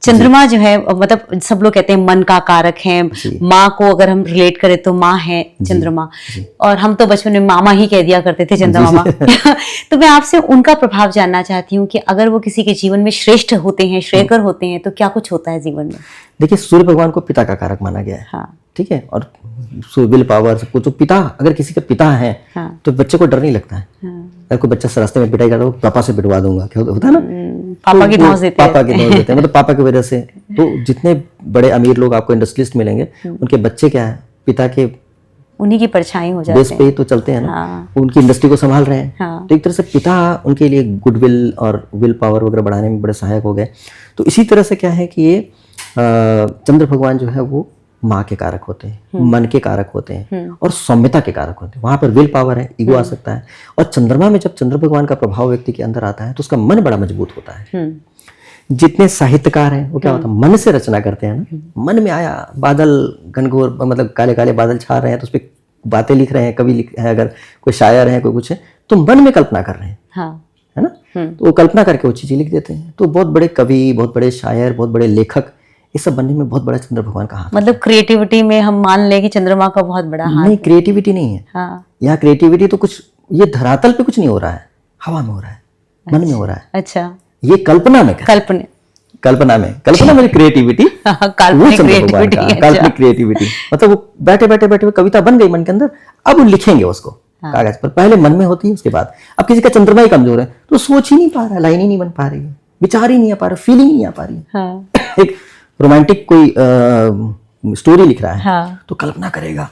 चंद्रमा जो है मतलब सब लोग कहते हैं मन का कारक है। माँ को अगर हम रिलेट करें तो माँ है चंद्रमा, और हम तो बचपन में मामा ही कह दिया करते थे चंद्रमा मामा। तो मैं आपसे उनका प्रभाव जानना चाहती हूँ कि अगर वो किसी के जीवन में श्रेष्ठ होते हैं, श्रेयकर होते हैं, तो क्या कुछ होता है जीवन में? देखिए, सूर्य भगवान को पिता का कारक माना गया है। हाँ। ठीक है, और विल पावर सब कुछ, तो पिता अगर किसी का पिता है तो बच्चे को डर नहीं लगता है। अगर कोई बच्चा रास्ते में पिटाई करता है, पापा से पिटवा दूंगा, क्या होता है ना, पापा की धौंस देते हैं। पापा की धौंस देते हैं, मतलब पापा की वजह से। तो जितने बड़े अमीर लोग आपको इंडस्ट्रियलिस्ट मिलेंगे, उनके बच्चे क्या है, पिता के उन्हीं की परछाई हो जाते हैं, बेस पे ही तो चलते हैं ना। उनकी इंडस्ट्री को संभाल रहे हैं। तो एक तरह से पिता उनके लिए गुडविल और विल पावर वगैरह बढ़ाने में बड़े सहायक हो गए। तो इसी तरह से क्या है कि ये चंद्र भगवान जो है वो माँ के कारक होते हैं, मन के कारक होते हैं, और सौम्यता के कारक होते हैं। वहां पर विल पावर है, ईगो आ सकता है। और चंद्रमा में जब चंद्र भगवान का प्रभाव व्यक्ति के अंदर आता है तो उसका मन बड़ा मजबूत होता है। जितने साहित्यकार हैं वो क्या होता है, मन से रचना करते हैं ना। मन में आया, बादल घनघोर, मतलब काले काले बादल छा रहे हैं, तो उस पर बातें लिख रहे हैं, कवि लिख है, अगर कोई शायर है, कोई कुछ है, तो मन में कल्पना कर रहे हैं, है ना। तो वो कल्पना करके वो चीजें लिख देते हैं। तो बहुत बड़े कवि, बहुत बड़े शायर, बहुत बड़े लेखक, ये सब बनने में बहुत बड़ा चंद्र भगवान का हाथ। मतलब क्रिएटिविटी में हम मान लें कि चंद्रमा का बहुत बड़ा हाथ। नहीं, क्रिएटिविटी नहीं है। यहाँ क्रिएटिविटी तो कुछ, ये धरातल पे कुछ नहीं हो रहा है, हवा में हो रहा है, मन में हो रहा है। अच्छा, ये कल्पना में, कल्पना में क्रिएटिविटी, काल्पनिक क्रिएटिविटी, मतलब वो बैठे बैठे कविता बन गई मन के अंदर, अब वो लिखेंगे उसको कागज पर। पहले मन में होती है, उसके बाद। अब किसी का चंद्रमा ही कमजोर है तो सोच ही नहीं पा रहा, लाइन ही नहीं बन पा रही है, विचार ही नहीं आ पा रहा, फीलिंग नहीं आ पा रही है। एक रोमांटिक कोई स्टोरी लिख रहा है तो कल्पना करेगा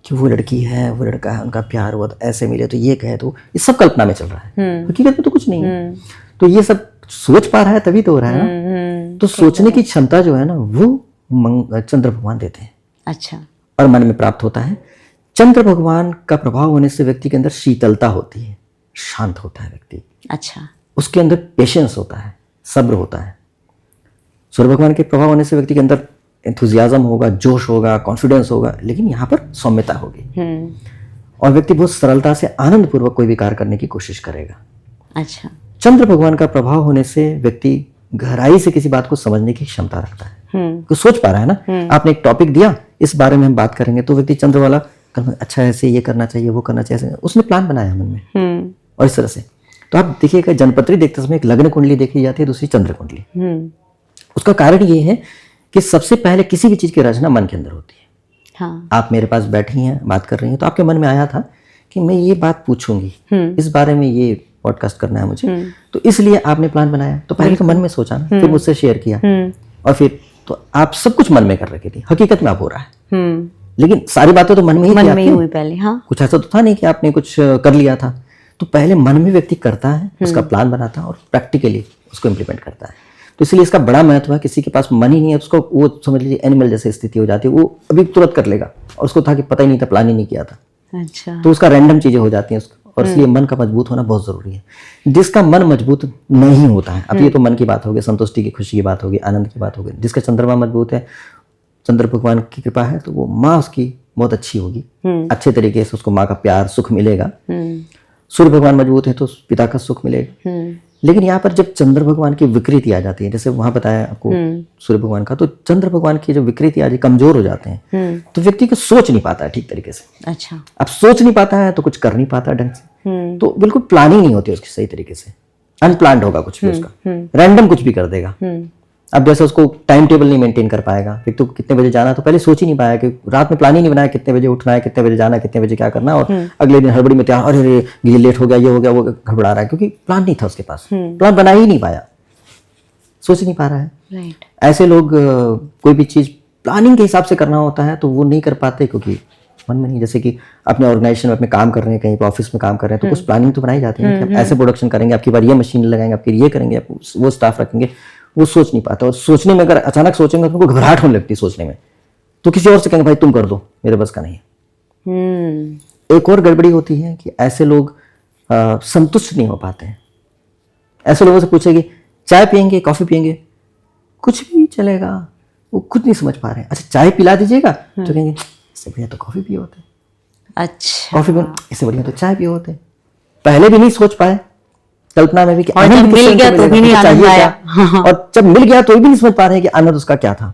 कि वो लड़की है, वो लड़का है, उनका प्यार हुआ तो ऐसे मिले, तो ये कहे, तो ये सब कल्पना में चल रहा है, हकीकत में तो कुछ नहीं है। तो ये सब सोच पा रहा है तभी तो हो रहा है ना। तो सोचने की क्षमता जो है ना, वो चंद्र भगवान देते हैं। अच्छा। और मन में प्राप्त होता है। चंद्र भगवान का प्रभाव होने से व्यक्ति के अंदर शीतलता होती है, शांत होता है व्यक्ति। अच्छा। उसके अंदर पेशेंस होता है, सब्र होता है। सूर्य भगवान के प्रभाव होने से व्यक्ति के अंदर एंथुजियाज्म होगा, जोश होगा, कॉन्फिडेंस होगा, लेकिन यहाँ पर सौम्यता होगी। और व्यक्ति बहुत सरलता से आनंद पूर्वक कोई भी कार्य करने की कोशिश करेगा। अच्छा। चंद्र भगवान का प्रभाव होने से व्यक्ति गहराई से किसी बात को समझने की क्षमता रखता है, तो सोच पा रहा है ना। आपने एक टॉपिक दिया, इस बारे में हम बात करेंगे, तो व्यक्ति चंद्र वाला अच्छा ऐसे ये करना चाहिए, वो करना चाहिए, उसने प्लान बनाया मन में, और इस तरह से। तो आप देखिएगा, जनपत्री देखते समय एक लग्न कुंडली देखी जाती है, दूसरी चंद्र कुंडली। उसका कारण ये है कि सबसे पहले किसी भी चीज की रचना मन के अंदर होती है। आप मेरे पास बैठी हैं, बात कर रही हैं, तो आपके मन में आया था कि मैं ये बात पूछूंगी, इस बारे में ये पॉडकास्ट करना है मुझे, तो इसलिए आपने प्लान बनाया। तो पहले तो मन में सोचा ना, फिर मुझसे शेयर किया, और फिर तो आप सब कुछ मन में कर रखी थी, हकीकत में आप हो रहा है, लेकिन सारी बातें तो मन में ही हुई पहले। कुछ ऐसा तो था नहीं कि आपने कुछ कर लिया था। तो पहले मन में व्यक्ति करता है, उसका प्लान बनाता है, और प्रैक्टिकली उसको इम्प्लीमेंट करता है। तो इसलिए इसका बड़ा महत्व है। किसी के पास मन ही नहीं है, उसको वो समझ लीजिए एनिमल जैसी स्थिति हो जाती है, वो अभी तुरंत कर लेगा, और उसको था कि पता ही नहीं था, प्लान ही नहीं किया था। अच्छा। तो उसका रैंडम चीजें हो जाती हैं, और इसलिए मन का मजबूत होना बहुत जरूरी है। जिसका मन मजबूत नहीं होता है, अब ये तो मन की बात होगी, संतुष्टि की, खुशी की बात होगी, आनंद की बात होगी। जिसका चंद्रमा मजबूत है, चंद्र भगवान की कृपा है, तो वो माँ उसकी बहुत अच्छी होगी, अच्छे तरीके से उसको माँ का प्यार, सुख मिलेगा। सूर्य भगवान मजबूत है तो पिता का सुख मिलेगा। लेकिन यहाँ पर जब चंद्र भगवान की विकृति आ जाती है, जैसे वहां बताया आपको सूर्य भगवान का, तो चंद्र भगवान की जब विकृति आ जाती, कमजोर हो जाते हैं, तो व्यक्ति को सोच नहीं पाता है ठीक तरीके से। अच्छा। अब सोच नहीं पाता है तो कुछ कर नहीं पाता ढंग से, तो बिल्कुल प्लानिंग नहीं होती उसकी सही तरीके से, अनप्लान्ड होगा कुछ भी उसका, रैंडम कुछ भी कर देगा। अब जैसे उसको टाइम टेबल नहीं मेंटेन कर पाएगा, फिर तो कितने बजे जाना तो पहले सोच ही नहीं पाया, कि रात में प्लान ही नहीं बनाया कितने बजे उठना है, कितने बजे जाना है, कितने बजे क्या करना है, और अगले दिन हड़बड़ी में तैयार, अरे ये लेट हो गया, ये हो गया, वो घबरा रहा है, क्योंकि प्लान नहीं था उसके पास, प्लान बना ही नहीं पाया, सोच नहीं पा रहा है। ऐसे लोग कोई भी चीज प्लानिंग के हिसाब से करना होता है तो वो नहीं कर पाते, क्योंकि मन में नहीं। जैसे कि अपने ऑर्गेनाइजेशन में अपने काम कर रहे हैं, कहीं ऑफिस में काम कर रहे हैं, तो कुछ प्लानिंग तो बनाई जाती है कि ऐसे प्रोडक्शन करेंगे, आपकी बार ये मशीन लगाएंगे, आपकी ये करेंगे, वो स्टाफ रखेंगे। वो सोच नहीं पाता, और सोचने में अगर अचानक सोचेंगे तो उनको घबराहट होने लगती है सोचने में, तो किसी और से कहेंगे भाई तुम कर दो, मेरे बस का नहीं है। एक और गड़बड़ी होती है कि ऐसे लोग संतुष्ट नहीं हो पाते हैं। ऐसे लोगों से पूछेंगे चाय पियेंगे, कॉफी पियेंगे, कुछ भी चलेगा, वो खुद नहीं समझ पा रहे हैं। अच्छा चाय पिला दीजिएगा तो कहेंगे इससे बढ़िया तो कॉफी पिए होते। अच्छा। कॉफी इससे बढ़िया तो चाय पिए होते। पहले भी नहीं सोच पाए, कल्पना में भी कि और जब आनंद मिल किससे गया उनको तो भी नहीं मिलेगा, आनंद चाहिए आया। क्या? और जब मिल गया तो भी नहीं समझ पा रहे हैं कि आनंद उसका क्या था।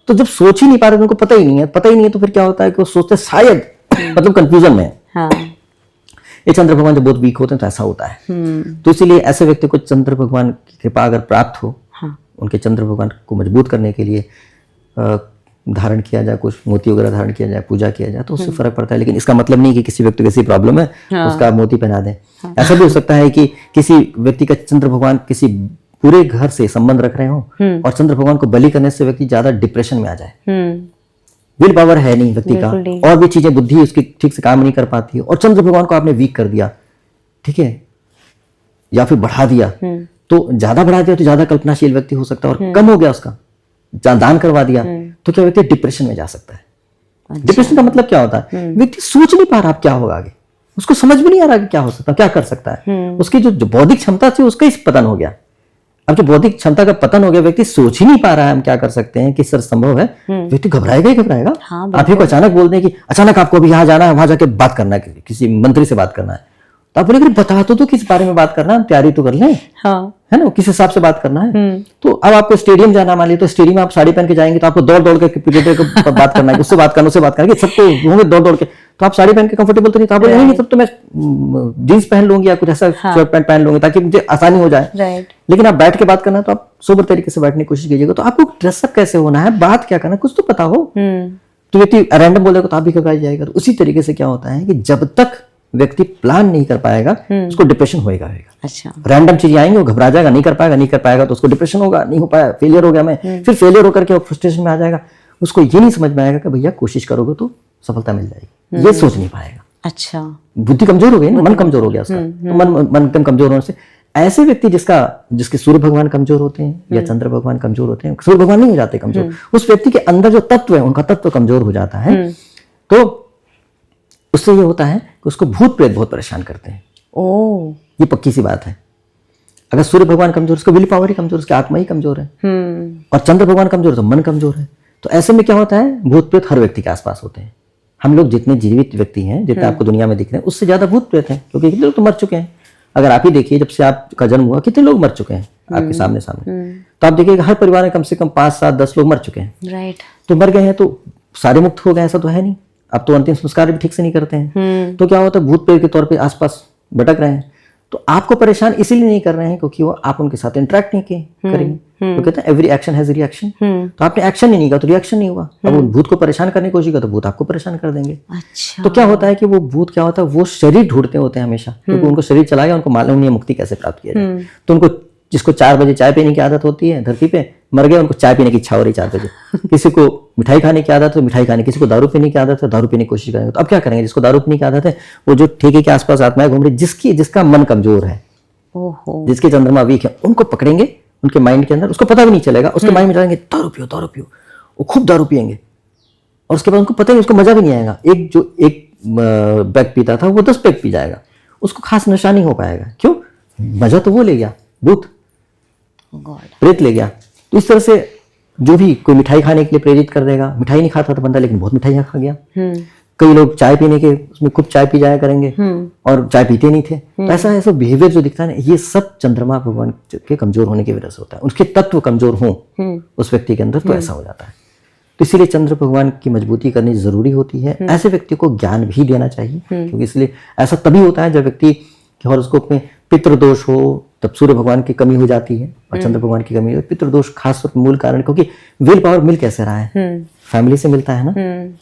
तो जब सोच ही नहीं पा रहे, उनको पता ही नहीं है, तो फिर क्या होता है कि वो सोचते शायद मतलब कंफ्यूजन में है। हाँ। ये चंद्र भगवान जब बहुत वीक होते हैं तो ऐसा होता है। तो इसीलिए ऐसे व्यक्ति को चंद्र भगवान की कृपा अगर प्राप्त हो, हाँ। उनके चंद्र भगवान को मजबूत करने के लिए धारण किया जाए, कुछ मोती वगैरह धारण किया जाए, पूजा किया जाए, तो उससे फर्क पड़ता है। लेकिन इसका मतलब नहीं कि किसी व्यक्ति को ऐसी प्रॉब्लम है उसका मोती पहना दें। ऐसा भी हो सकता है कि किसी व्यक्ति का चंद्र भगवान किसी पूरे घर से संबंध रख रहे हो और चंद्र भगवान को बलि करने से व्यक्ति ज्यादा डिप्रेशन में आ जाए। विल पावर है नहीं व्यक्ति का, और भी चीजें, बुद्धि उसकी ठीक से काम नहीं कर पाती है, और चंद्र भगवान को आपने वीक कर दिया, ठीक है, या फिर बढ़ा दिया, तो ज्यादा बढ़ा दिया तो ज्यादा कल्पनाशील व्यक्ति हो सकता है, और कम हो गया उसका, दान करवा दिया तो क्या व्यक्ति डिप्रेशन में जा सकता है। अच्छा। डिप्रेशन का मतलब क्या होता है? व्यक्ति सोच नहीं पा रहा अब क्या होगा आगे, उसको समझ भी नहीं आ रहा कि क्या हो सकता है, क्या कर सकता है। उसकी जो बौद्धिक क्षमता थी उसका ही पतन हो गया। अब जो बौद्धिक क्षमता का पतन हो गया, व्यक्ति सोच ही नहीं पा रहा है हम क्या कर सकते हैं, किस तरह संभव है, व्यक्ति घबराएगा ही घबराएगा। हाँ, आप ही को अचानक बोल दें कि अचानक आपको अभी यहाँ जाना है, वहां जाके बात करना है, किसी मंत्री से बात करना है, तो आप बोलेंगे बता तो किस बारे में बात करना है, हम तैयारी तो कर लें। हाँ। है ना, किस हिसाब से बात करना है। तो अब आपको स्टेडियम जाना, मान लीजिए, तो स्टेडियम में आप साड़ी पहन के जाएंगे तो आपको दौड़ दौड़ के क्रिकेटर को बात करना है, उससे बात करना, उससे बात करना, सबको होंगे दौड़ दौड़ के, तो आप साड़ी पहन के कंफर्टेबल तो नहीं, तो आप बोलेंगे नहीं, तब तो मैं जीन्स पहन लूंगी या कुछ ऐसा शर्ट पैंट पहन लूंगी ताकि मुझे आसानी हो जाए। राइट। लेकिन आप बैठ के बात करना है तो आप सोबर तरीके से बैठने की कोशिश कीजिएगा। तो आपको ड्रेसअप कैसे होना है, बात क्या करना है, कुछ तो पता हो। तो व्यक्ति रैंडम बोलेगा तो आप भी घबरा जाएगा। तो उसी तरीके से क्या होता है कि जब तक व्यक्ति प्लान नहीं कर पाएगा उसको डिप्रेशन होएगा। अच्छा। रैंडम चीजें आएंगी, वो घबरा जाएगा, नहीं कर पाएगा तो उसको डिप्रेशन होगा, नहीं हो पाया, फेलियर हो गया मैं, फिर फेलियर होकर के वो फ्रस्ट्रेशन में आ जाएगा। उसको ये नहीं समझ में आएगा कि भैया कोशिश करोगे तो सफलता मिल जाएगी, ये सोच नहीं पाएगा। अच्छा। बुद्धि कमजोर हो गई ना, मन कमजोर हो गया उसका। तो मन एकदम कमजोर होने से ऐसे व्यक्ति जिसके सूर्य भगवान कमजोर होते हैं या चंद्र भगवान कमजोर होते हैं, सूर्य भगवान नहीं हो जाते कमजोर, उस व्यक्ति के अंदर जो तत्व है उनका तत्व कमजोर हो जाता है। तो उससे ये होता है कि उसको भूत प्रेत बहुत परेशान करते हैं। ओ, ये पक्की सी बात है। अगर सूर्य भगवान कमजोर, उसका विल पावर ही कमजोर, उसकी आत्मा ही कमजोर है, और चंद्र भगवान कमजोर है तो मन कमजोर है। तो ऐसे में क्या होता है, भूत प्रेत हर व्यक्ति के आसपास होते हैं। हम लोग जितने जीवित व्यक्ति हैं, जितने आपको दुनिया में दिख रहे हैं, उससे ज्यादा भूत प्रेत हैं, क्योंकि कितने लोग तो मर चुके हैं। अगर आप ही देखिए, जब से आपका जन्म हुआ कितने लोग मर चुके हैं आपके सामने। तो आप देखिए हर परिवार में कम से कम 5, 7, 10 लोग मर चुके हैं। राइट। तो मर गए हैं तो सारे मुक्त हो गए, ऐसा तो है नहीं। अब तो अंतिम संस्कार भी ठीक से नहीं करते हैं। तो क्या होता है, भूत प्रेत के तौर पे आसपास भटक रहे हैं। तो आपको परेशान इसीलिए नहीं कर रहे हैं क्योंकि वो आप उनके साथ इंटरेक्ट नहीं करेंगे। तो कहते हैं एवरी एक्शन हैज रिएक्शन। तो आपने एक्शन नहीं किया तो रिएक्शन नहीं हुआ। अब उन भूत को परेशान करने की कोशिश किया तो भूत आपको परेशान कर देंगे। अच्छा। तो क्या होता है कि वो भूत क्या होता है, वो शरीर ढूंढते होते हैं हमेशा, क्योंकि उनको शरीर चला गया, उनको मालूम नहीं है मुक्ति कैसे प्राप्त किया जाए। तो उनको, जिसको 4 बजे चाय पीने की आदत होती है धरती पे, मर गए, उनको चाय पीने की इच्छा हो रही 4 बजे। किसी को मिठाई खाने की आदत है मिठाई खाने, किसी को दारू पीने की आदत है दारू पीने की कोशिश करेंगे। तो अब क्या करेंगे, जिसको दारू पीने की आदत है, वो जो ठेके के आसपास आत्माएं घूम रही, जिसका मन कमजोर है, जिसके चंद्रमा वीक है, उनको पकड़ेंगे उनके माइंड के अंदर, उसको पता भी नहीं चलेगा, उसके माइंड में जाएंगे दारू पियो, वो खूब दारू पियेंगे, और उसके बाद उनको पता नहीं, उसको मजा भी नहीं आएगा। एक बैग पीता था वो 10 बैग पी जाएगा, उसको खास नशा नहीं हो पाएगा। क्यों? मजा तो वो ले गया, भूत प्रेत ले गया। तो इस तरह से जो भी कोई मिठाई खाने के लिए प्रेरित कर देगा, मिठाई नहीं खाता था बंदा, लेकिन बहुत मिठाइयाँ खा गया। कई लोग चाय पीने के उसमें खूब चाय पी जाया करेंगे और चाय पीते नहीं थे। तो ऐसा बिहेवियर जो दिखता है ना, ये सब चंद्रमा भगवान के कमजोर होने की वजह से होता है। उसके तत्व कमजोर हों उस व्यक्ति के अंदर, तो ऐसा हो जाता है। तो इसीलिए चंद्र भगवान की मजबूती करनी जरूरी होती है। ऐसे व्यक्ति को ज्ञान भी देना चाहिए, क्योंकि इसलिए ऐसा तभी होता है जब व्यक्ति के हॉरोस्कोप में पितृदोष हो, तब सूर्य भगवान की कमी हो जाती है और चंद्र भगवान की कमी हो। पितृदोष खास तौर पर मूल कारण, क्योंकि विल पावर मिल कैसे रहा है, फैमिली से मिलता है ना।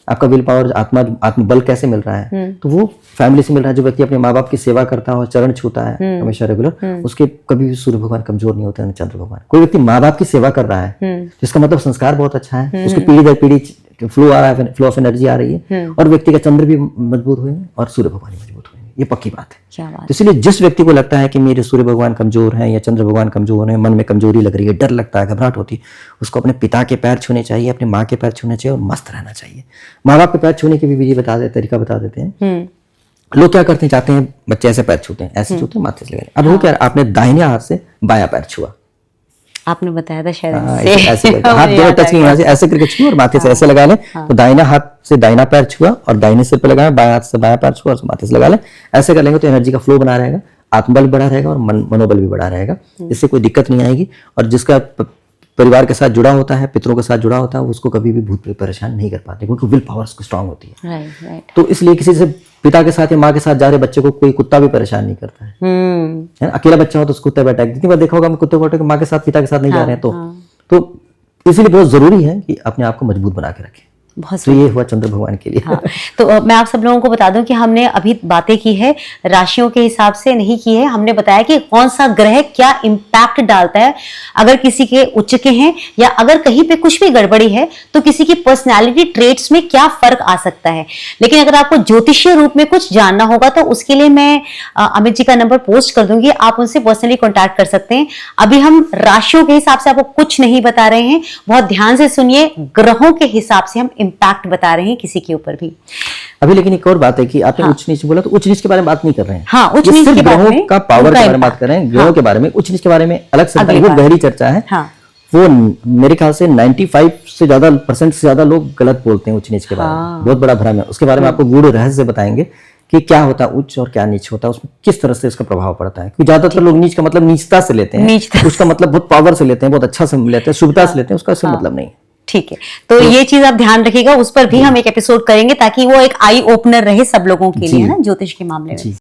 आपका विल पावर, आत्मबल कैसे मिल रहा है, तो वो फैमिली से मिल रहा है। जो व्यक्ति अपने माँ बाप की सेवा करता है, चरण छूता है हमेशा रेगुलर, उसके कभी भी सूर्य भगवान कमजोर नहीं होते हैं, चंद्र भगवान। कोई व्यक्ति माँ बाप की सेवा कर रहा है, जिसका मतलब संस्कार बहुत अच्छा है, उसकी पीढ़ी दर पीढ़ी फ्लो आ रहा है, फ्लो ऑफ एनर्जी आ रही है, और व्यक्ति का चंद्र भी मजबूत हुए और सूर्य भगवान भी मजबूत हुए। ये पक्की बात है। क्या बात। तो इसलिए जिस व्यक्ति को लगता है कि मेरे सूर्य भगवान कमजोर हैं या चंद्र भगवान कमजोर हैं, मन में कमजोरी लग रही है, डर लगता है, घबराहट होती है, उसको अपने पिता के पैर छूने चाहिए, अपने माँ के पैर छूने चाहिए और मस्त रहना चाहिए। माँ बाप के पैर छूने की भी विधि तरीका बता देते हैं। लोग क्या करते हैं, चाहते हैं बच्चे ऐसे पैर छूते हैं, ऐसे छूते हैं, माथे से लगा। अब वो क्या, आपने दाहिने हाथ से बायां पैर छुआ, आपने बताया था शायद ऐसे हाथ दोनों टच नहीं, ऐसे करके छुआ और माथे से ऐसे लगा लें। तो दाहिना हाथ से दाहिना पैर छुआ और दाहिने सिर पे लगाया, बाएं हाथ से बायां पैर छुआ और माथे से लगा लें। ऐसे कर लेंगे तो एनर्जी का फ्लो बना रहेगा। आत्मबल भी बढ़ा रहेगा और मनोबल भी बढ़ा रहेगा। इससे कोई दिक्कत नहीं आएगी। और जिसका परिवार के साथ जुड़ा होता है, पितरों के साथ जुड़ा होता है, उसको कभी भी भूत परेशान नहीं कर पाते, क्योंकि विल पावर स्ट्रांग होती है। राइट। तो इसलिए किसी से पिता के साथ या माँ के साथ जा रहे बच्चे को कोई कुत्ता भी परेशान नहीं करता है ना। अकेला बच्चा हो तो उसको कुत्ते पे अटैक, जितनी बार देखा होगा कुत्ते को अटैक, माँ के साथ पिता के साथ नहीं जा रहे हैं तो इसलिए बहुत जरूरी है कि अपने आप को मजबूत बना के रखें। बहुत तो ये हुआ चंद्र भगवान के लिए। हाँ, तो मैं आप सब लोगों को बता दूं कि हमने अभी बातें की है राशियों के हिसाब से नहीं की है। हमने बताया कि कौन सा ग्रह क्या इम्पैक्ट डालता है, अगर किसी के उच्च के हैं या अगर कहीं पे कुछ भी गड़बड़ी है तो किसी की पर्सनालिटी ट्रेट्स में क्या फर्क आ सकता है। लेकिन अगर आपको ज्योतिषीय रूप में कुछ जानना होगा तो उसके लिए मैं अमित जी का नंबर पोस्ट कर दूंगी, आप उनसे पर्सनली कॉन्टैक्ट कर सकते हैं। अभी हम राशियों के हिसाब से आपको कुछ नहीं बता रहे हैं, बहुत ध्यान से सुनिए, ग्रहों के हिसाब से हम इम्पैक्ट बता रहे हैं किसी के ऊपर भी। अभी लेकिन एक और बात है कि आपने उच्च नीच बोला, तो उच्च नीच के बारे में बात नहीं कर रहे हैं। हाँ, उच्च नीच के बारे में का पावर के बारे में बात कर रहे हैं, ग्रहों के बारे में। उच्च नीच के बारे में अलग से वो गहरी चर्चा है। हाँ। वो मेरे ख्याल से 95% से ज्यादा लोग गलत बोलते हैं उच्च नीच के बारे में, बहुत बड़ा भ्रम है। उसके बारे में आपको गूढ़ रहस्य से बताएंगे कि क्या होता है उच्च और क्या नीच होता है, उसमें किस तरह से इसका प्रभाव पड़ता है। क्योंकि ज्यादातर लोग नीच का मतलब नीचता से लेते हैं, उसका मतलब बहुत पावर से लेते हैं, बहुत अच्छा से लेते हैं, शुभता से लेते हैं, उसका मतलब नहीं। ठीक है, तो ये चीज आप ध्यान रखिएगा, उस पर भी हम एक एपिसोड करेंगे ताकि वो एक आई ओपनर रहे सब लोगों के लिए, है ना, ज्योतिष के मामले में।